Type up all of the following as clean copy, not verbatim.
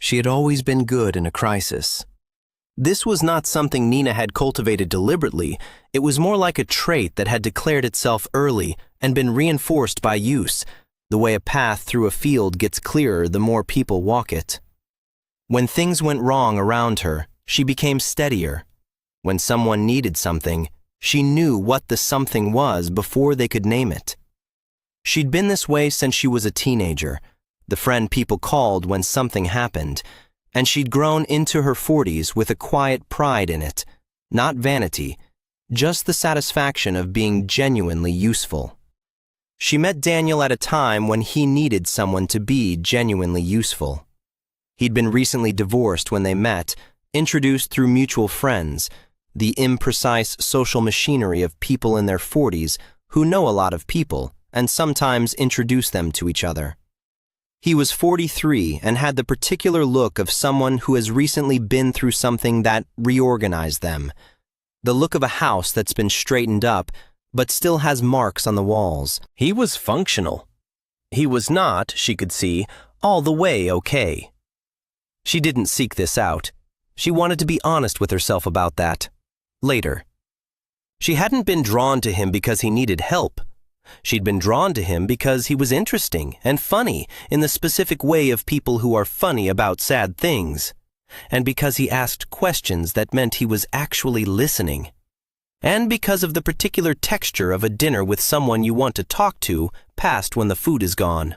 She had always been good in a crisis. This was not something Nina had cultivated deliberately. It was more like a trait that had declared itself early and been reinforced by use, the way a path through a field gets clearer the more people walk it. When things went wrong around her, she became steadier. When someone needed something, she knew what the something was before they could name it. She'd been this way since she was a teenager, the friend people called when something happened, and she'd grown into her 40s with a quiet pride in it, not vanity, just the satisfaction of being genuinely useful. She met Daniel at a time when he needed someone to be genuinely useful. He'd been recently divorced when they met, introduced through mutual friends, the imprecise social machinery of people in their 40s who know a lot of people and sometimes introduce them to each other. He was 43 and had the particular look of someone who has recently been through something that reorganized them, the look of a house that's been straightened up but still has marks on the walls. He was functional. He was not, she could see, all the way okay. She didn't seek this out. She wanted to be honest with herself about that. Later. She hadn't been drawn to him because he needed help. She'd been drawn to him because he was interesting and funny in the specific way of people who are funny about sad things, and because he asked questions that meant he was actually listening, and because of the particular texture of a dinner with someone you want to talk to past when the food is gone.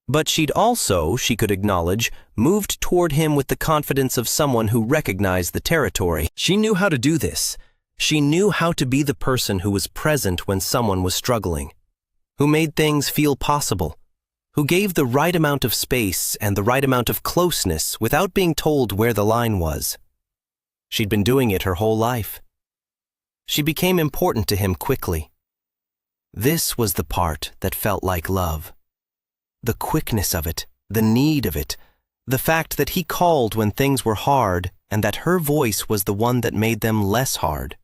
But she'd also, she could acknowledge, moved toward him with the confidence of someone who recognized the territory. She knew how to do this. She knew how to be the person who was present when someone was struggling, who made things feel possible, who gave the right amount of space and the right amount of closeness without being told where the line was. She'd been doing it her whole life. She became important to him quickly. This was the part that felt like love. The quickness of it, the need of it, the fact that he called when things were hard and that her voice was the one that made them less hard.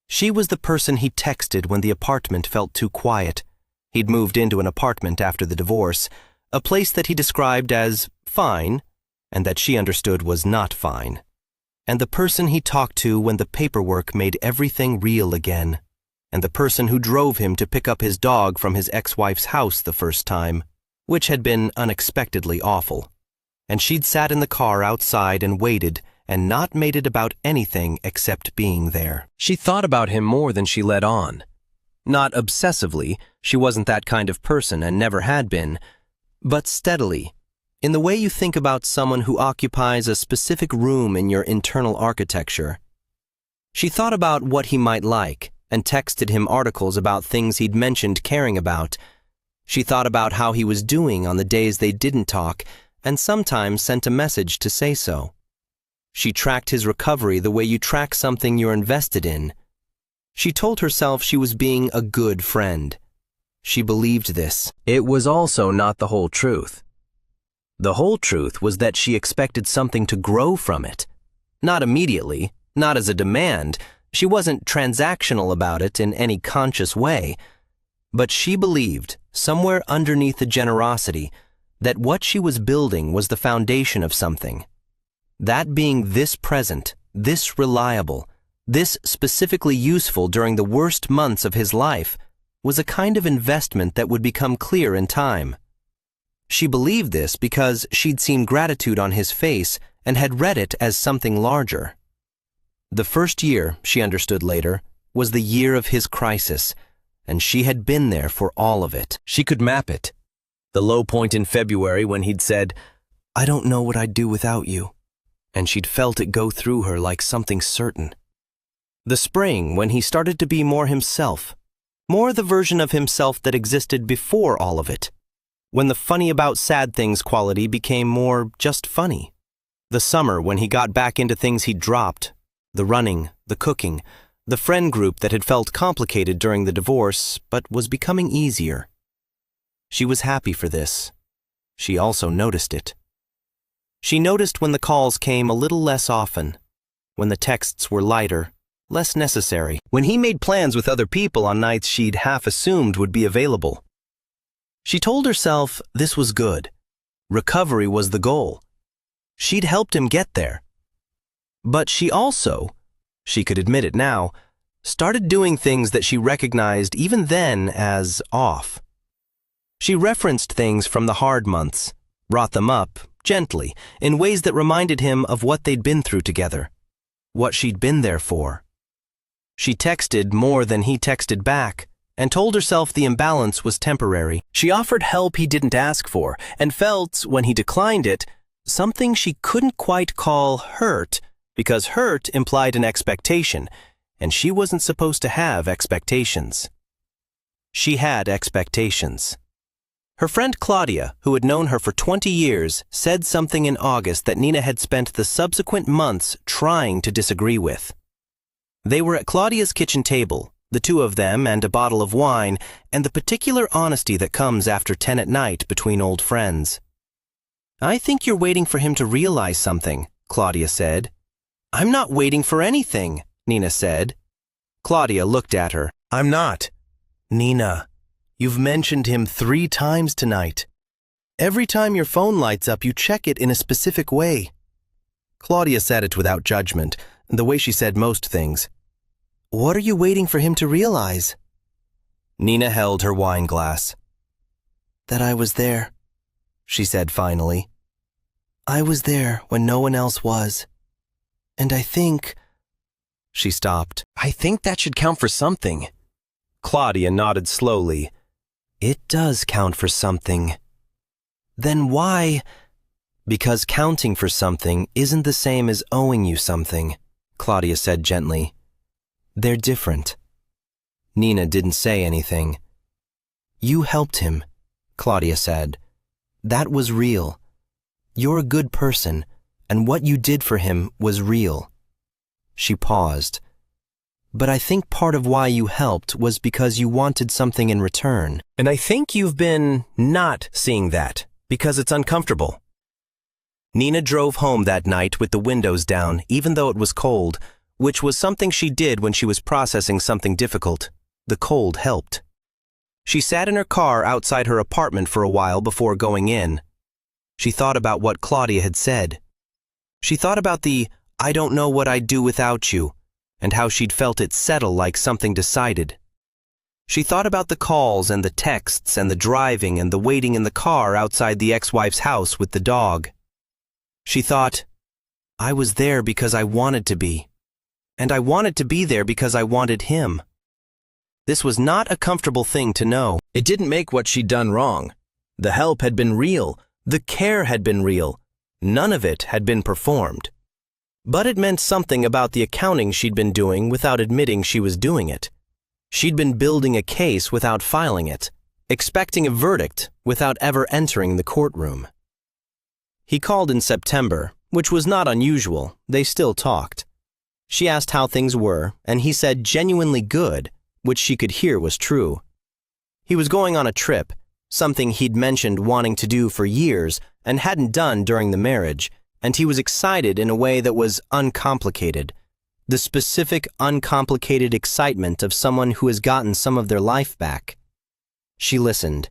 She was the person he texted when the apartment felt too quiet. He'd moved into an apartment after the divorce, a place that he described as fine, and that she understood was not fine. And the person he talked to when the paperwork made everything real again, and the person who drove him to pick up his dog from his ex-wife's house the first time, which had been unexpectedly awful. And she'd sat in the car outside and waited and not made it about anything except being there. She thought about him more than she let on. Not obsessively, she wasn't that kind of person and never had been, but steadily, in the way you think about someone who occupies a specific room in your internal architecture. She thought about what he might like and texted him articles about things he'd mentioned caring about. She thought about how he was doing on the days they didn't talk and sometimes sent a message to say so. She tracked his recovery the way you track something you're invested in. She told herself she was being a good friend. She believed this. It was also not the whole truth. The whole truth was that she expected something to grow from it. Not immediately, not as a demand. She wasn't transactional about it in any conscious way. But she believed, somewhere underneath the generosity, that what she was building was the foundation of something. That being this present, this reliable, this specifically useful during the worst months of his life, was a kind of investment that would become clear in time. She believed this because she'd seen gratitude on his face and had read it as something larger. The first year, she understood later, was the year of his crisis, and she had been there for all of it. She could map it. The low point in February when he'd said, "I don't know what I'd do without you," and she'd felt it go through her like something certain. The spring when he started to be more himself, more the version of himself that existed before all of it, when the funny about sad things quality became more just funny. The summer when he got back into things he'd dropped, the running, the cooking, the friend group that had felt complicated during the divorce but was becoming easier. She was happy for this. She also noticed it. She noticed when the calls came a little less often, when the texts were lighter, less necessary, when he made plans with other people on nights she'd half assumed would be available. She told herself this was good. Recovery was the goal. She'd helped him get there. But she also, she could admit it now, started doing things that she recognized even then as off. She referenced things from the hard months, brought them up, gently, in ways that reminded him of what they'd been through together, what she'd been there for. She texted more than he texted back, and told herself the imbalance was temporary. She offered help he didn't ask for, and felt, when he declined it, something she couldn't quite call hurt, because hurt implied an expectation, and she wasn't supposed to have expectations. She had expectations. Her friend Claudia, who had known her for 20 years, said something in August that Nina had spent the subsequent months trying to disagree with. They were at Claudia's kitchen table, the two of them and a bottle of wine, and the particular honesty that comes after 10 at night between old friends. "I think you're waiting for him to realize something," Claudia said. "I'm not waiting for anything," Nina said. Claudia looked at her. "I'm not. Nina, you've mentioned him 3 times tonight. Every time your phone lights up, you check it in a specific way." Claudia said it without judgment, the way she said most things. "What are you waiting for him to realize?" Nina held her wine glass. "That I was there," she said finally. "I was there when no one else was. And I think—" She stopped. "I think that should count for something." Claudia nodded slowly. "It does count for something." "Then why—" "Because counting for something isn't the same as owing you something," Claudia said gently. "They're different." Nina didn't say anything. "You helped him," Claudia said. "That was real. You're a good person, and what you did for him was real." She paused. "But I think part of why you helped was because you wanted something in return. And I think you've been not seeing that, because it's uncomfortable." Nina drove home that night with the windows down, even though it was cold, which was something she did when she was processing something difficult. The cold helped. She sat in her car outside her apartment for a while before going in. She thought about what Claudia had said. She thought about the "I don't know what I'd do without you," and how she'd felt it settle like something decided. She thought about the calls and the texts and the driving and the waiting in the car outside the ex-wife's house with the dog. She thought, "I was there because I wanted to be. And I wanted to be there because I wanted him." This was not a comfortable thing to know. It didn't make what she'd done wrong. The help had been real. The care had been real. None of it had been performed. But it meant something about the accounting she'd been doing without admitting she was doing it. She'd been building a case without filing it, expecting a verdict without ever entering the courtroom. He called in September, which was not unusual. They still talked. She asked how things were, and he said genuinely good, which she could hear was true. He was going on a trip, something he'd mentioned wanting to do for years and hadn't done during the marriage, and he was excited in a way that was uncomplicated. The specific, uncomplicated excitement of someone who has gotten some of their life back. She listened.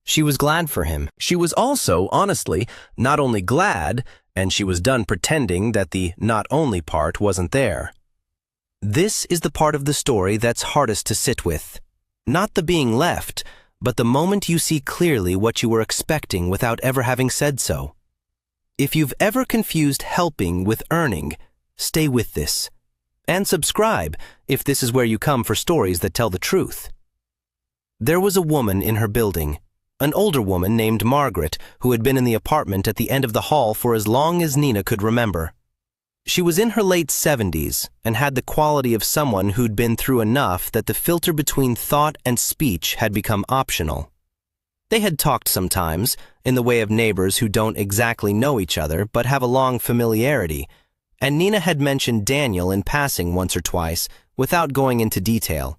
She was glad for him. She was also, honestly, not only glad, and she was done pretending that the not only part wasn't there. This is the part of the story that's hardest to sit with. Not the being left, but the moment you see clearly what you were expecting without ever having said so. If you've ever confused helping with earning, stay with this. And subscribe if this is where you come for stories that tell the truth. There was a woman in her building, an older woman named Margaret, who had been in the apartment at the end of the hall for as long as Nina could remember. She was in her late 70s and had the quality of someone who'd been through enough that the filter between thought and speech had become optional. They had talked sometimes, in the way of neighbors who don't exactly know each other but have a long familiarity, and Nina had mentioned Daniel in passing once or twice without going into detail.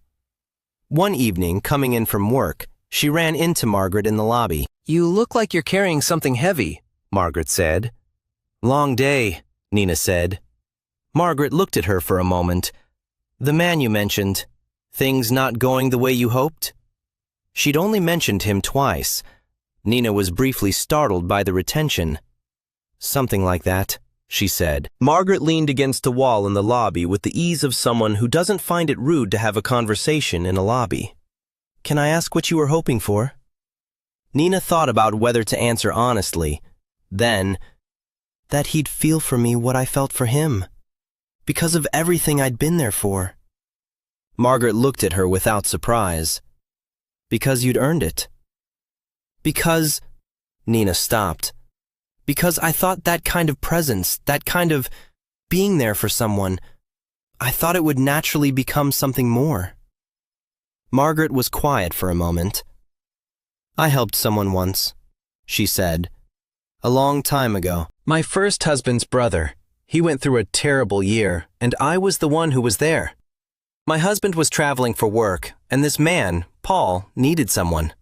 One evening, coming in from work, she ran into Margaret in the lobby. "You look like you're carrying something heavy," Margaret said. "Long day," Nina said. Margaret looked at her for a moment. "The man you mentioned, things not going the way you hoped?" She'd only mentioned him twice. Nina was briefly startled by the retention. Something like that, she said. Margaret leaned against the wall in the lobby with the ease of someone who doesn't find it rude to have a conversation in a lobby. Can I ask what you were hoping for? Nina thought about whether to answer honestly. Then, that he'd feel for me what I felt for him, because of everything I'd been there for. Margaret looked at her without surprise. Because you'd earned it. Because, Nina stopped. Because I thought that kind of presence, that kind of being there for someone, I thought it would naturally become something more. Margaret was quiet for a moment. I helped someone once, she said. A long time ago. My first husband's brother. He went through a terrible year, and I was the one who was there. My husband was traveling for work, and this man, Paul, needed someone.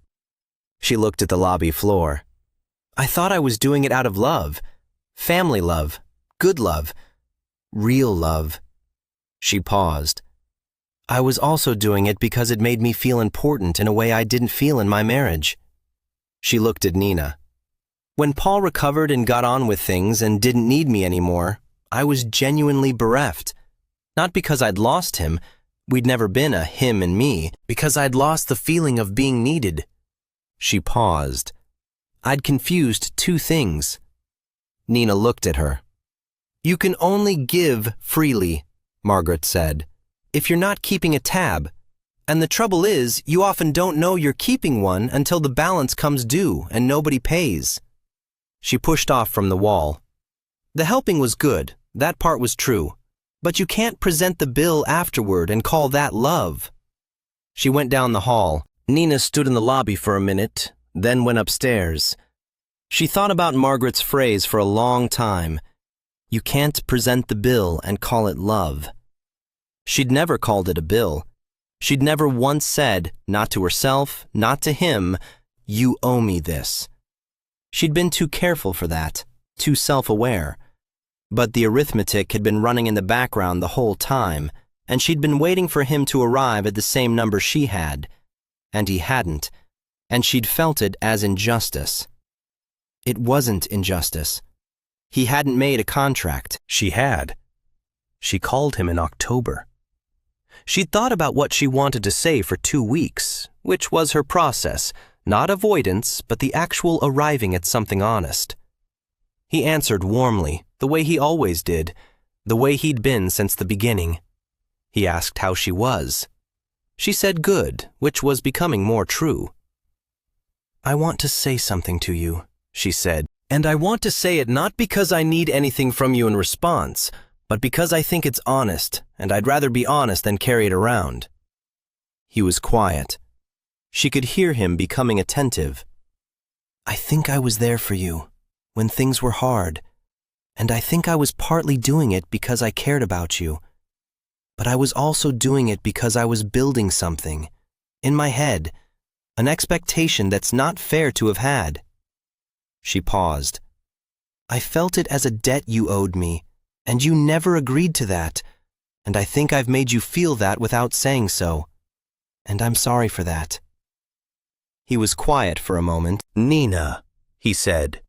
She looked at the lobby floor. I thought I was doing it out of love. Family love. Good love. Real love. She paused. I was also doing it because it made me feel important in a way I didn't feel in my marriage. She looked at Nina. When Paul recovered and got on with things and didn't need me anymore, I was genuinely bereft. Not because I'd lost him, we'd never been a him and me, because I'd lost the feeling of being needed. She paused. I'd confused two things. Nina looked at her. You can only give freely, Margaret said, if you're not keeping a tab. And the trouble is, you often don't know you're keeping one until the balance comes due and nobody pays. She pushed off from the wall. The helping was good, that part was true, but you can't present the bill afterward and call that love. She went down the hall. Nina stood in the lobby for a minute, then went upstairs. She thought about Margaret's phrase for a long time. You can't present the bill and call it love. She'd never called it a bill. She'd never once said, not to herself, not to him, you owe me this. She'd been too careful for that, too self-aware. But the arithmetic had been running in the background the whole time, and she'd been waiting for him to arrive at the same number she had. And he hadn't, and she'd felt it as injustice. It wasn't injustice. He hadn't made a contract. She had. She called him in October. She'd thought about what she wanted to say for 2 weeks, which was her process, not avoidance, but the actual arriving at something honest. He answered warmly, the way he always did, the way he'd been since the beginning. He asked how she was. She said good, which was becoming more true. I want to say something to you, she said, and I want to say it not because I need anything from you in response, but because I think it's honest, and I'd rather be honest than carry it around. He was quiet. She could hear him becoming attentive. I think I was there for you, when things were hard, and I think I was partly doing it because I cared about you. But I was also doing it because I was building something, in my head, an expectation that's not fair to have had. She paused. I felt it as a debt you owed me, and you never agreed to that, and I think I've made you feel that without saying so, and I'm sorry for that. He was quiet for a moment. Nina, he said.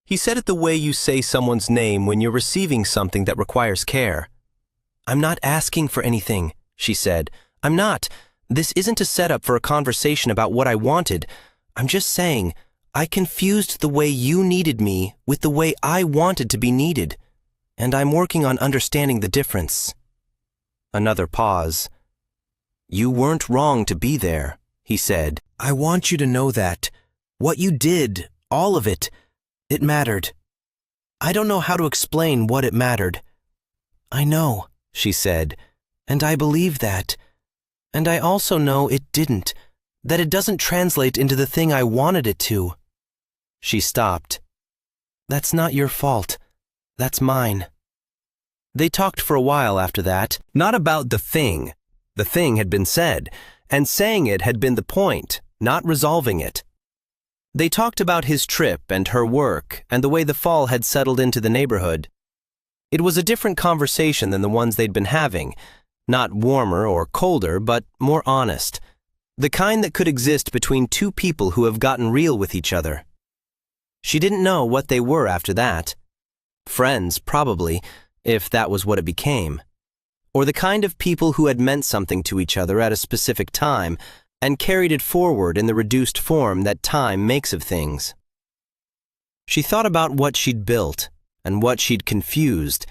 He said it the way you say someone's name when you're receiving something that requires care. I'm not asking for anything, she said. I'm not. This isn't a setup for a conversation about what I wanted. I'm just saying, I confused the way you needed me with the way I wanted to be needed, and I'm working on understanding the difference. Another pause. You weren't wrong to be there, he said. I want you to know that. What you did, all of it, it mattered. I don't know how to explain what it mattered. I know, she said, and I believe that. And I also know it didn't, that it doesn't translate into the thing I wanted it to. She stopped. That's not your fault. That's mine. They talked for a while after that, not about the thing. The thing had been said, and saying it had been the point, not resolving it. They talked about his trip and her work and the way the fall had settled into the neighborhood. It was a different conversation than the ones they'd been having, not warmer or colder, but more honest, the kind that could exist between two people who have gotten real with each other. She didn't know what they were after that, Friends, probably, if that was what it became. Or the kind of people who had meant something to each other at a specific time and carried it forward in the reduced form that time makes of things. She thought about what she'd built and what she'd confused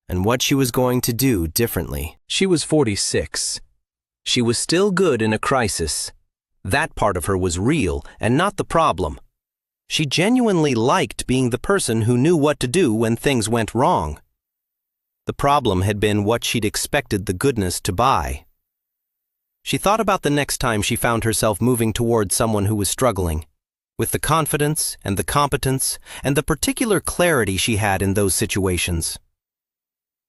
and what she was going to do differently. She was 46. She was still good in a crisis. That part of her was real and not the problem. She genuinely liked being the person who knew what to do when things went wrong. The problem had been what she'd expected the goodness to buy. She thought about the next time she found herself moving toward someone who was struggling, with the confidence and the competence and the particular clarity she had in those situations.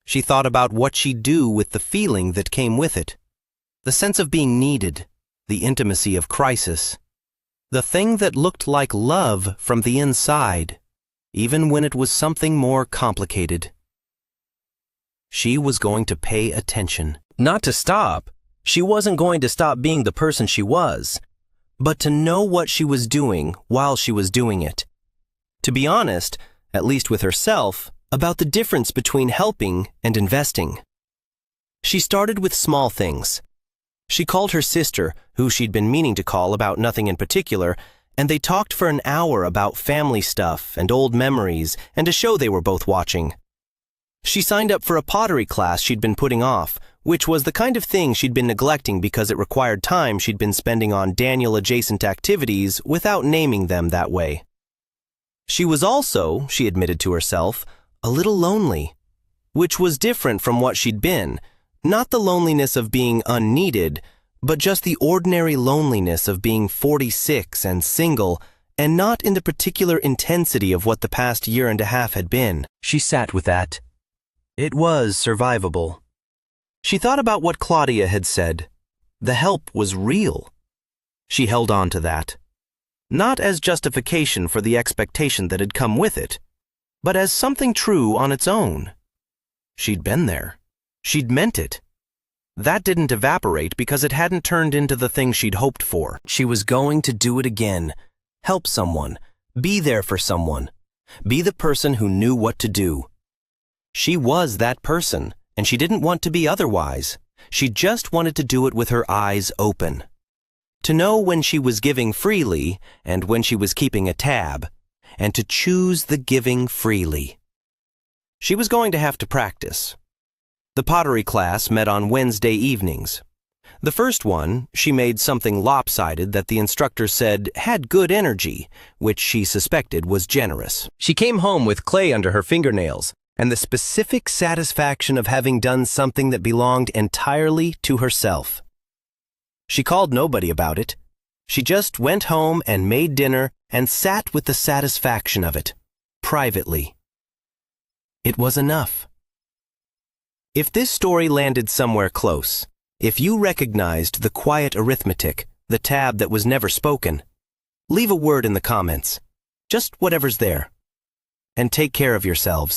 She thought about what she'd do with the feeling that came with it, the sense of being needed, the intimacy of crisis, the thing that looked like love from the inside, even when it was something more complicated. She was going to pay attention. Not to stop. She wasn't going to stop being the person she was, but to know what she was doing while she was doing it. To be honest, at least with herself, about the difference between helping and investing. She started with small things. She called her sister, who she'd been meaning to call about nothing in particular, and they talked for an hour about family stuff and old memories and a show they were both watching. She signed up for a pottery class she'd been putting off, which was the kind of thing she'd been neglecting because it required time she'd been spending on Daniel-adjacent activities without naming them that way. She was also, she admitted to herself, a little lonely, which was different from what she'd been, not the loneliness of being unneeded, but just the ordinary loneliness of being 46 and single, and not in the particular intensity of what the past year and a half had been. She sat with that. It was survivable. She thought about what Claudia had said. The help was real. She held on to that, not as justification for the expectation that had come with it, but as something true on its own. She'd been there. She'd meant it. That didn't evaporate because it hadn't turned into the thing she'd hoped for. She was going to do it again. Help someone. Be there for someone. Be the person who knew what to do. She was that person, and she didn't want to be otherwise. She just wanted to do it with her eyes open. To know when she was giving freely and when she was keeping a tab, and to choose the giving freely. She was going to have to practice. The pottery class met on Wednesday evenings. The first one, she made something lopsided that the instructor said had good energy, which she suspected was generous. She came home with clay under her fingernails and the specific satisfaction of having done something that belonged entirely to herself. She called nobody about it. She just went home and made dinner and sat with the satisfaction of it, privately. It was enough. If this story landed somewhere close, if you recognized the quiet arithmetic, the tab that was never spoken, leave a word in the comments, just whatever's there. And take care of yourselves.